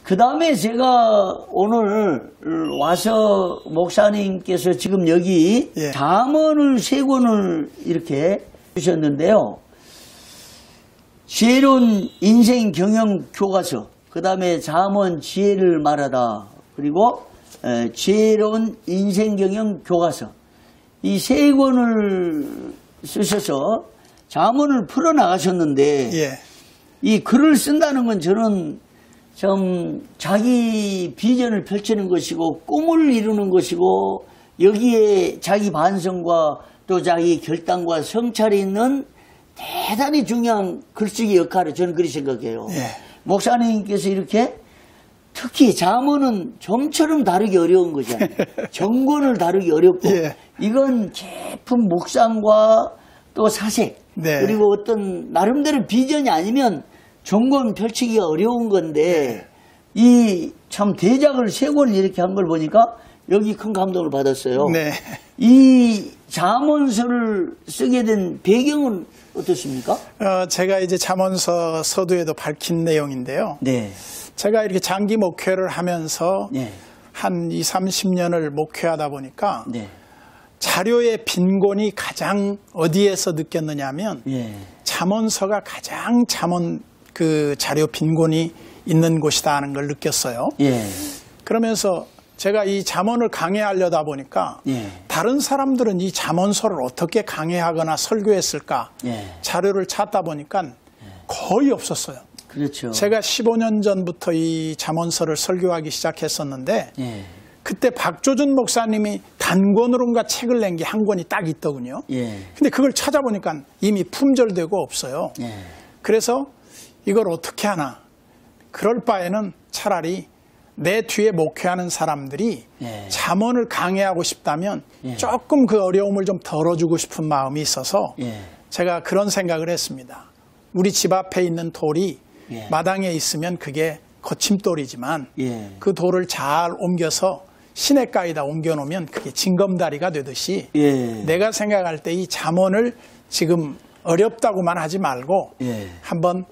그 다음에 제가 오늘 와서 목사님께서 지금 여기 예. 잠언을 3권을 이렇게 주셨는데요. 지혜로운 인생 경영 교과서, 그 다음에 잠언 지혜를 말하다, 그리고 지혜로운 인생 경영 교과서, 이 3권을 쓰셔서 잠언을 풀어나가셨는데 예. 이 글을 쓴다는 건 저는 좀 자기 비전을 펼치는 것이고 꿈을 이루는 것이고 여기에 자기 반성과 또 자기 결단과 성찰이 있는 대단히 중요한 글쓰기 역할을 저는 그렇게 생각해요. 예. 목사님께서 이렇게 특히 잠언은 점처럼 다루기 어려운 거잖아요. 정권을 다루기 어렵고 예. 이건 깊은 묵상과 또 사색 네. 그리고 어떤 나름대로 비전이 아니면 정권 펼치기가 어려운 건데 이 참 대작을 3권 이렇게 한 걸 보니까 여기 큰 감동을 받았어요. 네. 이 잠언서를 쓰게 된 배경은 어떻습니까? 제가 이제 잠언서 서두에도 밝힌 내용인데요. 네. 제가 이렇게 장기 목회를 하면서 네. 한 20, 30년을 목회하다 보니까 네. 자료의 빈곤이 가장 어디에서 느꼈느냐 하면 예. 잠언서가 가장 잠언 그 자료 빈곤이 있는 곳이다 하는 걸 느꼈어요. 예. 그러면서 제가 이 잠언을 강해하려다 보니까 예. 다른 사람들은 이 잠언서를 어떻게 강해하거나 설교했을까 예. 자료를 찾다 보니까 거의 없었어요. 그렇죠. 제가 15년 전부터 이 잠언서를 설교하기 시작했었는데 예. 그때 박조준 목사님이 단권으로인가 책을 낸 게 한 권이 딱 있더군요. 예. 근데 그걸 찾아보니까 이미 품절되고 없어요. 예. 그래서 이걸 어떻게 하나. 그럴 바에는 차라리 내 뒤에 목회하는 사람들이 예. 잠언을 강해하고 싶다면 예. 조금 그 어려움을 좀 덜어주고 싶은 마음이 있어서 예. 제가 그런 생각을 했습니다. 우리 집 앞에 있는 돌이 예. 마당에 있으면 그게 거침돌이지만 예. 그 돌을 잘 옮겨서 시냇가에다 옮겨놓으면 그게 징검다리가 되듯이 예. 내가 생각할 때 이 잠언을 지금 어렵다고만 하지 말고 예. 한번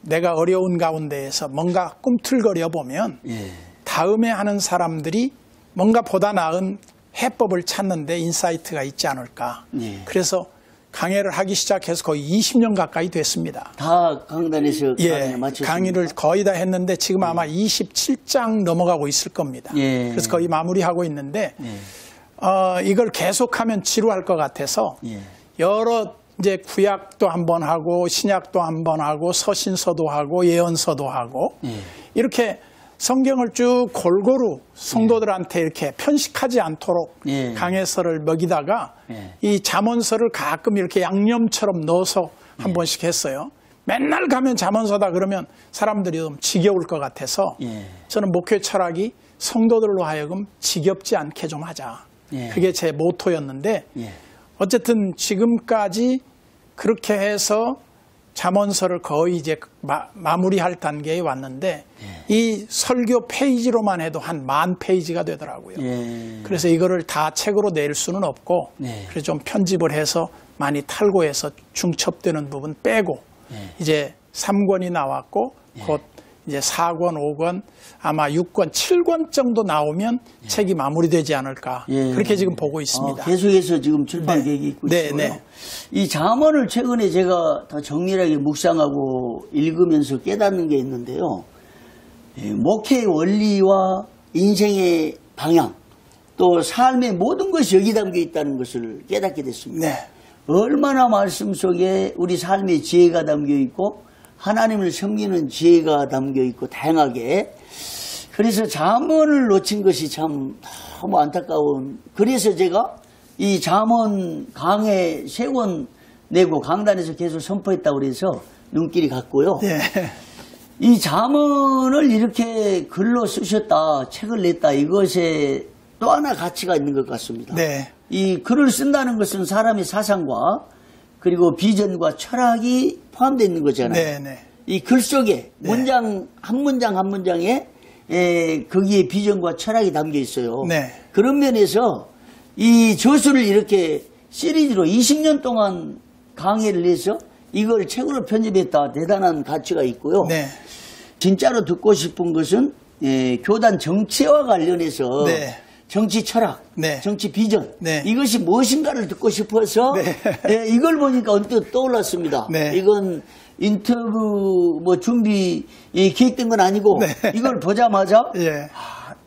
내가 어려운 가운데에서 뭔가 꿈틀거려 보면 예. 다음에 하는 사람들이 뭔가 보다 나은 해법을 찾는데 인사이트가 있지 않을까. 예. 그래서 강의를 하기 시작해서 거의 20년 가까이 됐습니다. 다 강단에서 예, 강의를 마쳤습니까? 강의를 거의 다 했는데 지금 아마 27장 넘어가고 있을 겁니다. 예. 그래서 거의 마무리하고 있는데 예. 이걸 계속하면 지루할 것 같아서 예. 여러 이제 구약도 한번 하고 신약도 한번 하고 서신서도 하고 예언서도 하고 예. 이렇게 성경을 쭉 골고루 성도들한테 이렇게 편식하지 않도록 예. 강해서를 먹이다가 예. 이 잠언서를 가끔 이렇게 양념처럼 넣어서 한 번씩 했어요. 맨날 가면 잠언서다 그러면 사람들이 좀 지겨울 것 같아서 예. 저는 목회 철학이 성도들로 하여금 지겹지 않게 좀 하자. 예. 그게 제 모토였는데 예. 어쨌든 지금까지 그렇게 해서 잠언서를 거의 이제 마무리할 단계에 왔는데 예. 이 설교 페이지로만 해도 한 10,000페이지가 되더라고요. 예. 그래서 이거를 다 책으로 낼 수는 없고 네. 그래서 좀 편집을 해서 많이 탈고해서 중첩되는 부분 빼고 예. 이제 3권이 나왔고 곧 이제 4권, 5권, 아마 6권, 7권 정도 나오면 책이 마무리되지 않을까. 예. 그렇게 지금 보고 있습니다. 계속해서 지금 출판 네. 계획이 있고 네, 있고요. 네. 이 잠언을 최근에 제가 더 정밀하게 묵상하고 읽으면서 깨닫는 게 있는데요. 예, 목회의 원리와 인생의 방향, 또 삶의 모든 것이 여기 담겨 있다는 것을 깨닫게 됐습니다. 네. 얼마나 말씀 속에 우리 삶의 지혜가 담겨 있고 하나님을 섬기는 지혜가 담겨 있고 다양하게. 그래서 잠언을 놓친 것이 참 너무 안타까운. 그래서 제가 이 잠언 강해 3권 내고 강단에서 계속 선포했다고 그래서 눈길이 갔고요. 예. 이 잠언을 이렇게 글로 쓰셨다, 책을 냈다, 이것에 또 하나 가치가 있는 것 같습니다. 네. 이 글을 쓴다는 것은 사람의 사상과 그리고 비전과 철학이 포함되어 있는 거잖아요. 네, 네. 이 글 속에 문장 한 문장 한 문장에 거기에 비전과 철학이 담겨 있어요. 네. 그런 면에서 이 저수를 이렇게 시리즈로 20년 동안 강의를 해서 이걸 책으로 편집했다. 대단한 가치가 있고요. 네. 진짜로 듣고 싶은 것은 교단 정치와 관련해서 네. 정치 철학, 네. 정치 비전 네. 이것이 무엇인가를 듣고 싶어서 네. 이걸 보니까 언뜻 떠올랐습니다. 네. 이건 인터뷰 뭐 준비 기획된 건 아니고 네. 이걸 보자마자 예.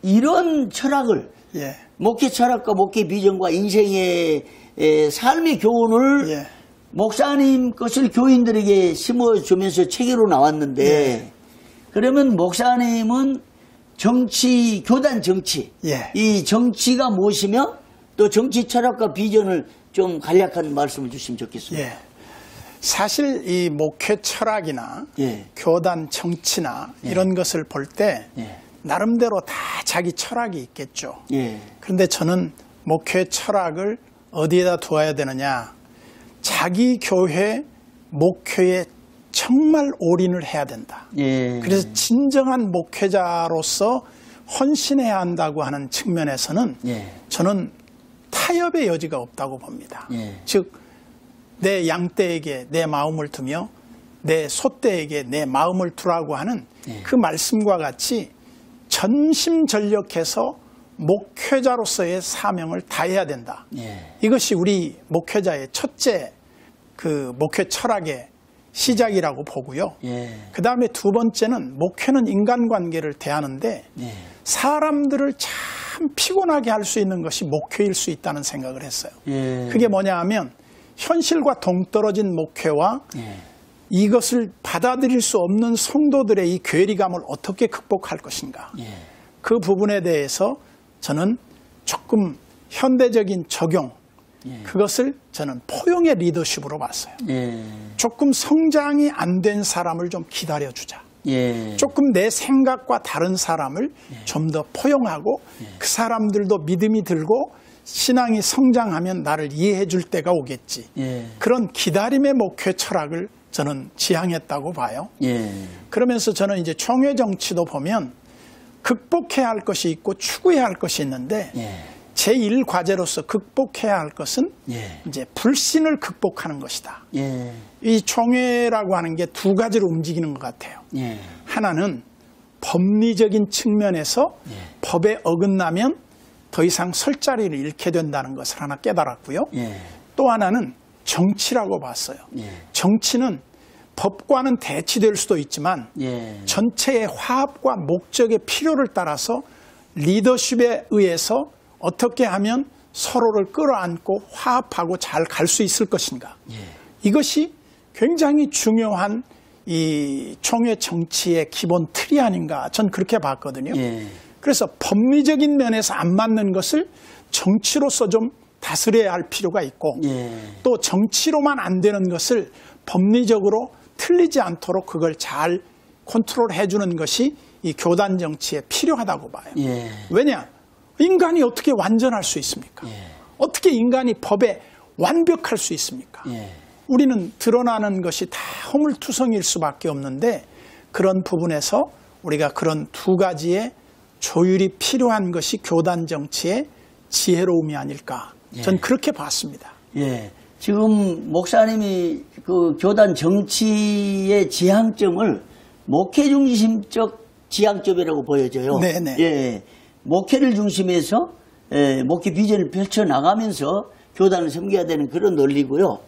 이런 철학을 예. 목회 철학과 목회 비전과 인생의 삶의 교훈을 예. 목사님 것을 교인들에게 심어주면서 책으로 나왔는데 예. 그러면 목사님은 정치, 교단 정치, 예. 이 정치가 무엇이며 또 정치 철학과 비전을 좀 간략한 말씀을 주시면 좋겠습니다. 예. 사실 이 목회 철학이나 예. 교단 정치나 이런 것을 볼 때 예. 나름대로 다 자기 철학이 있겠죠. 예. 그런데 저는 목회 철학을 어디에다 두어야 되느냐. 자기 교회 목회에 정말 올인을 해야 된다. 예. 그래서 진정한 목회자로서 헌신해야 한다고 하는 측면에서는 예. 저는 타협의 여지가 없다고 봅니다. 예. 즉, 내 양떼에게 내 마음을 두며 내 소떼에게 내 마음을 두라고 하는 예. 그 말씀과 같이 전심전력해서 목회자로서의 사명을 다해야 된다. 예. 이것이 우리 목회자의 첫째 그 목회 철학의 시작이라고 보고요. 예. 그 다음에 두 번째는 목회는 인간관계를 대하는데 예. 사람들을 참 피곤하게 할 수 있는 것이 목회일 수 있다는 생각을 했어요. 예. 그게 뭐냐 하면 현실과 동떨어진 목회와 예. 이것을 받아들일 수 없는 성도들의 이 괴리감을 어떻게 극복할 것인가. 예. 그 부분에 대해서 저는 조금 현대적인 적용, 그것을 저는 포용의 리더십으로 봤어요. 예. 조금 성장이 안 된 사람을 좀 기다려주자. 예. 조금 내 생각과 다른 사람을 좀 더 포용하고 그 사람들도 믿음이 들고 신앙이 성장하면 나를 이해해 줄 때가 오겠지. 예. 그런 기다림의 목회 철학을 저는 지향했다고 봐요. 예. 그러면서 저는 이제 총회 정치도 보면 극복해야 할 것이 있고 추구해야 할 것이 있는데 예. 제1과제로서 극복해야 할 것은 예. 이제 불신을 극복하는 것이다. 예. 이 총회라고 하는 게 두 가지로 움직이는 것 같아요. 예. 하나는 법리적인 측면에서 법에 어긋나면 더 이상 설 자리를 잃게 된다는 것을 하나 깨달았고요. 예. 또 하나는 정치라고 봤어요. 예. 정치는 법과는 대치될 수도 있지만 예. 전체의 화합과 목적의 필요를 따라서 리더십에 의해서 어떻게 하면 서로를 끌어안고 화합하고 잘 갈 수 있을 것인가. 예. 이것이 굉장히 중요한 이 총회 정치의 기본 틀이 아닌가. 전 그렇게 봤거든요. 예. 그래서 법리적인 면에서 안 맞는 것을 정치로서 좀 다스려야 할 필요가 있고 예. 또 정치로만 안 되는 것을 법리적으로 틀리지 않도록 그걸 잘 컨트롤해 주는 것이 이 교단 정치에 필요하다고 봐요. 예. 왜냐? 인간이 어떻게 완전할 수 있습니까? 예. 어떻게 인간이 법에 완벽할 수 있습니까? 예. 우리는 드러나는 것이 다 허물투성일 수밖에 없는데 그런 부분에서 우리가 그런 두 가지의 조율이 필요한 것이 교단 정치의 지혜로움이 아닐까. 전 그렇게 봤습니다. 예. 지금 목사님이 그 교단 정치의 지향점을 목회 중심적 지향점이라고 보여져요. 네네. 예. 목회를 중심해서 목회 비전을 펼쳐 나가면서 교단을 섬겨야 되는 그런 논리고요.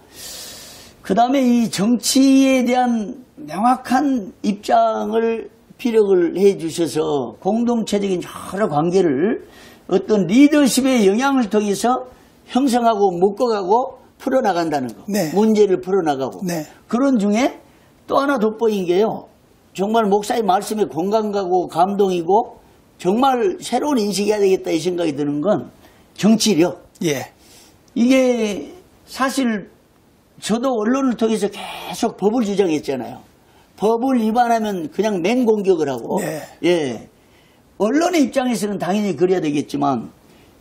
그 다음에 이 정치에 대한 명확한 입장을 피력을 해 주셔서 공동체적인 여러 관계를 어떤 리더십의 영향을 통해서 형성하고 묶어가고 풀어나간다는 거. 네. 문제를 풀어나가고. 네. 그런 중에 또 하나 돋보인 게요. 정말 목사의 말씀에 공감 가고 감동이고 정말 새로운 인식해야 되겠다 이 생각이 드는 건 정치력. 예. 이게 사실 저도 언론을 통해서 계속 법을 주장했잖아요. 법을 위반하면 그냥 맹공격을 하고. 네. 예. 언론의 입장에서는 당연히 그래야 되겠지만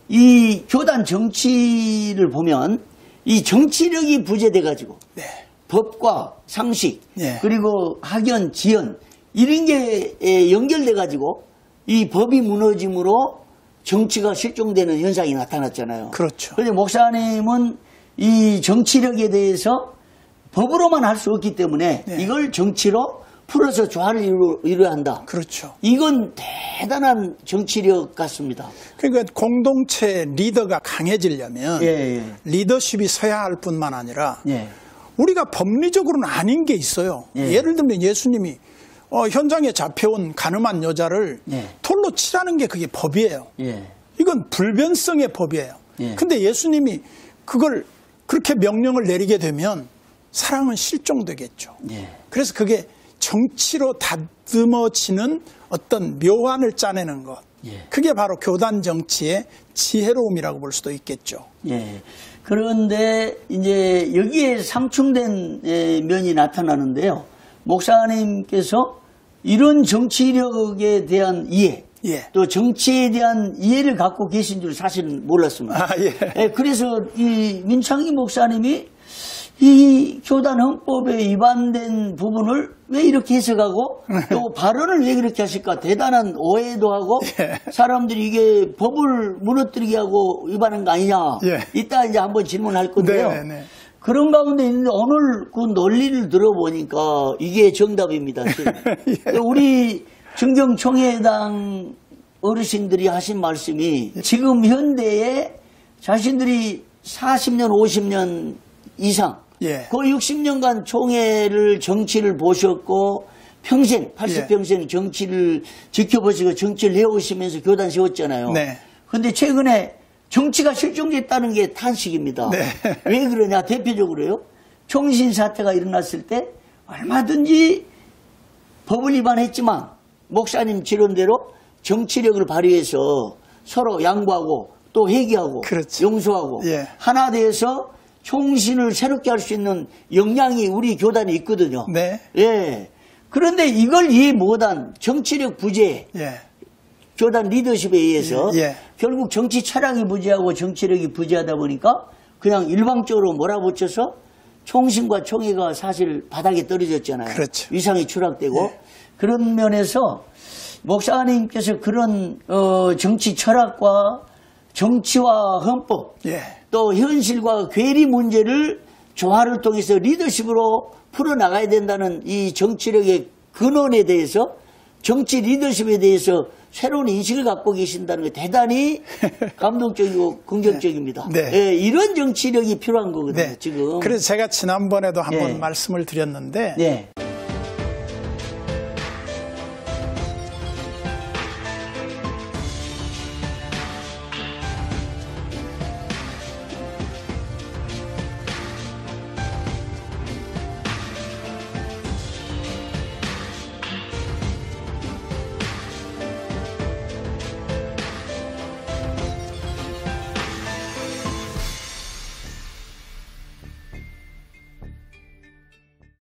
이 교단 정치를 보면 이 정치력이 부재돼 가지고 네. 법과 상식 네. 그리고 학연, 지연 이런 게 연결돼 가지고 이 법이 무너짐으로 정치가 실종되는 현상이 나타났잖아요. 그렇죠. 그런데 목사님은 이 정치력에 대해서 법으로만 할 수 없기 때문에 네. 이걸 정치로 풀어서 조화를 이루어야 한다. 그렇죠. 이건 대단한 정치력 같습니다. 그러니까 공동체 리더가 강해지려면 예, 예. 리더십이 서야 할 뿐만 아니라 예. 우리가 법리적으로는 아닌 게 있어요. 예. 예를 들면 예수님이 현장에 잡혀온 가늠한 여자를 예. 돌로 치라는 게 그게 법이에요. 예. 이건 불변성의 법이에요. 예. 근데 예수님이 그걸 그렇게 명령을 내리게 되면 사랑은 실종되겠죠. 예. 그래서 그게 정치로 다듬어지는 어떤 묘안을 짜내는 것. 예. 그게 바로 교단 정치의 지혜로움이라고 볼 수도 있겠죠. 예. 그런데 이제 여기에 상충된 면이 나타나는데요. 목사님께서 이런 정치력에 대한 이해, 예. 또 정치에 대한 이해를 갖고 계신 줄 사실은 몰랐습니다. 아, 예. 예, 그래서 이 민창기 목사님이 이 교단 헌법에 위반된 부분을 왜 이렇게 해석하고 또 발언을 왜 그렇게 하실까 대단한 오해도 하고 예. 사람들이 이게 법을 무너뜨리게 하고 위반한 거 아니냐. 예. 이따 이제 한번 질문할 건데요. 네, 네. 그런 가운데 있는데 오늘 그 논리를 들어보니까 이게 정답입니다. 예. 우리 정경총회당 어르신들이 하신 말씀이 지금 현대에 자신들이 40년, 50년 이상 예. 거의 60년간 총회를 정치를 보셨고 평생 80평생 정치를 지켜보시고 정치를 해오시면서 교단 세웠잖아요. 네. 그런데 최근에 정치가 실종됐다는 게 탄식입니다. 네. 왜 그러냐 대표적으로요. 총신 사태가 일어났을 때 얼마든지 법을 위반했지만 목사님 지론대로 정치력을 발휘해서 서로 양보하고 또 회개하고 그렇죠. 용서하고 예. 하나 돼서 총신을 새롭게 할 수 있는 역량이 우리 교단에 있거든요. 네. 예. 그런데 이걸 이해 못한 정치력 부재, 예. 교단 리더십에 의해서 예. 결국 정치 철학이 부재하고 정치력이 부재하다 보니까 그냥 일방적으로 몰아붙여서 총신과 총회가 사실 바닥에 떨어졌잖아요. 그렇죠. 위상이 추락되고 예. 그런 면에서 목사님께서 그런 정치 철학과 정치와 헌법 예. 또 현실과 괴리 문제를 조화를 통해서 리더십으로 풀어나가야 된다는 이 정치력의 근원에 대해서 정치 리더십에 대해서 새로운 인식을 갖고 계신다는 게 대단히 감동적이고 긍정적입니다. 네. 예, 이런 정치력이 필요한 거거든요. 네. 지금. 그래서 제가 지난번에도 한번 예. 말씀을 드렸는데 네.